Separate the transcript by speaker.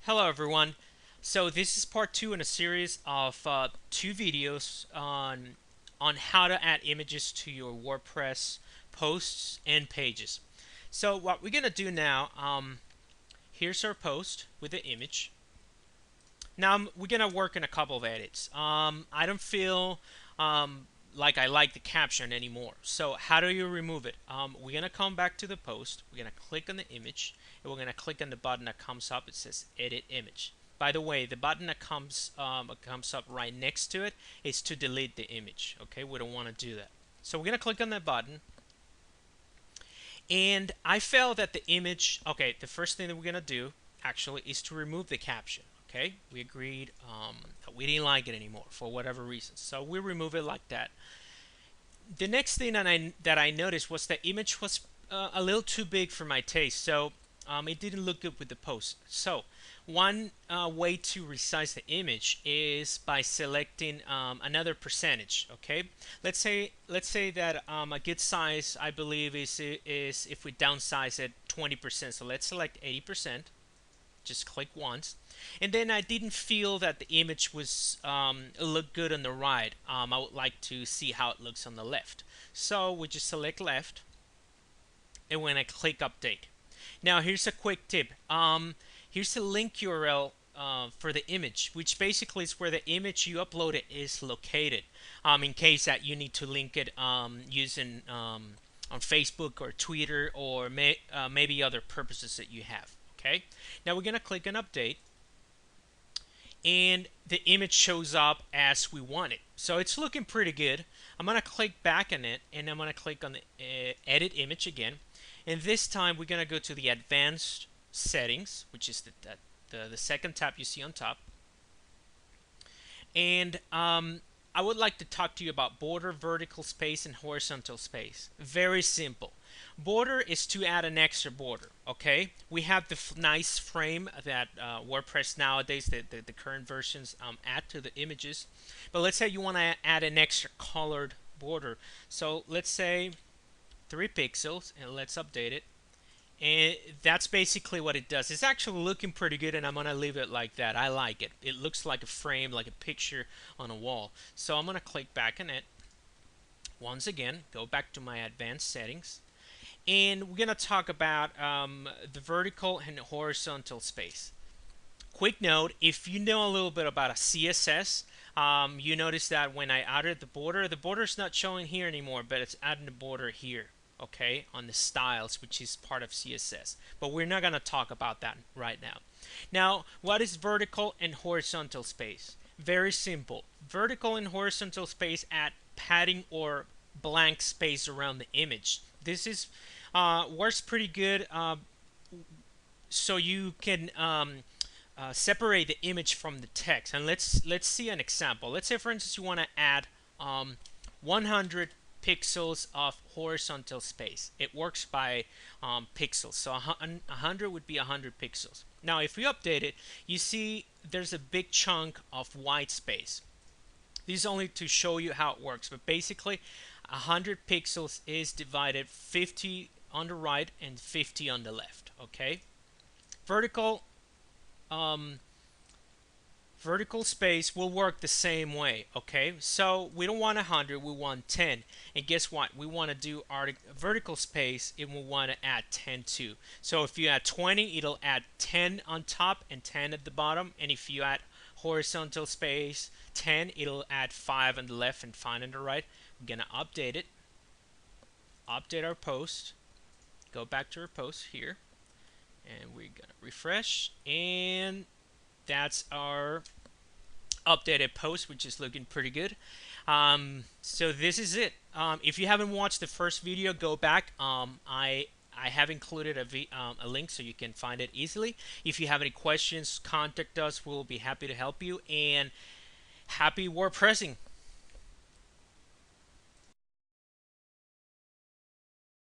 Speaker 1: Hello everyone. So this is part two in a series of two videos on how to add images to your WordPress posts and pages. So what we're gonna do now, here's our post with the image. Now we're gonna work on a couple of edits. I don't feel like I like the caption anymore. So how do you remove it? We're gonna come back to the post. We're gonna click on the image, and we're gonna click on the button that comes up. It says Edit Image. By the way, the button that comes up right next to it is to delete the image. Okay, we don't want to do that. So we're gonna click on that button, and I felt that the image. Okay, the first thing that we're gonna do actually is to remove the caption. Okay, we agreed that we didn't like it anymore for whatever reason, so we remove it like that. The next thing that I noticed was the image was a little too big for my taste, so it didn't look good with the post. So one way to resize the image is by selecting another percentage. Okay, let's say that a good size, I believe, is if we downsize it 20%. So let's select 80%. Just click once, and then I didn't feel that the image was looked good on the right. I would like to see how it looks on the left, so we just select left, and when I click update. Now here's a quick tip. Here's a link URL for the image, which basically is where the image you uploaded is located, in case that you need to link it using on Facebook or Twitter or maybe other purposes that you have. Okay, now we're gonna click on update, and the image shows up as we want it. So it's looking pretty good. I'm gonna click back on it, and I'm gonna click on the edit image again, and this time we're gonna go to the advanced settings, which is the second tab you see on top, and I would like to talk to you about border, vertical space, and horizontal space. Very simple. Border is to add an extra border. Okay, we have the nice frame that WordPress nowadays, the current versions, add to the images. But let's say you want to add an extra colored border. So let's say 3 pixels, and let's update it. And that's basically what it does. It's actually looking pretty good, and I'm gonna leave it like that. I like it. It looks like a frame, like a picture on a wall. So I'm gonna click back on it once again, go back to my advanced settings, and we're gonna talk about the vertical and horizontal space. Quick note: if you know a little bit about a CSS, you notice that when I added the border is not showing here anymore, but it's adding the border here. Okay, on the styles, which is part of CSS, but we're not going to talk about that right now. Now, what is vertical and horizontal space? Very simple. Vertical and horizontal space add padding or blank space around the image. This is works pretty good, so you can separate the image from the text. And let's see an example. Let's say, for instance, you want to add 100 pixels of horizontal space. It works by pixels, so 100 would be 100 pixels. Now if we update it, you see there's a big chunk of white space. This is only to show you how it works, but basically 100 pixels is divided 50 on the right and 50 on the left. Okay, vertical vertical space will work the same way. Okay, so we don't want 100, we want 10, and guess what, we want to do our vertical space, and we want to add 10 too. So if you add 20, it'll add 10 on top and 10 at the bottom, and if you add horizontal space 10, it'll add 5 on the left and 5 on the right. We're gonna update it, update our post, go back to our post here, and we're gonna refresh, and that's our updated post, which is looking pretty good. So this is it. If you haven't watched the first video, go back. I have included a link so you can find it easily. If you have any questions, contact us. We'll be happy to help you, and happy WordPressing.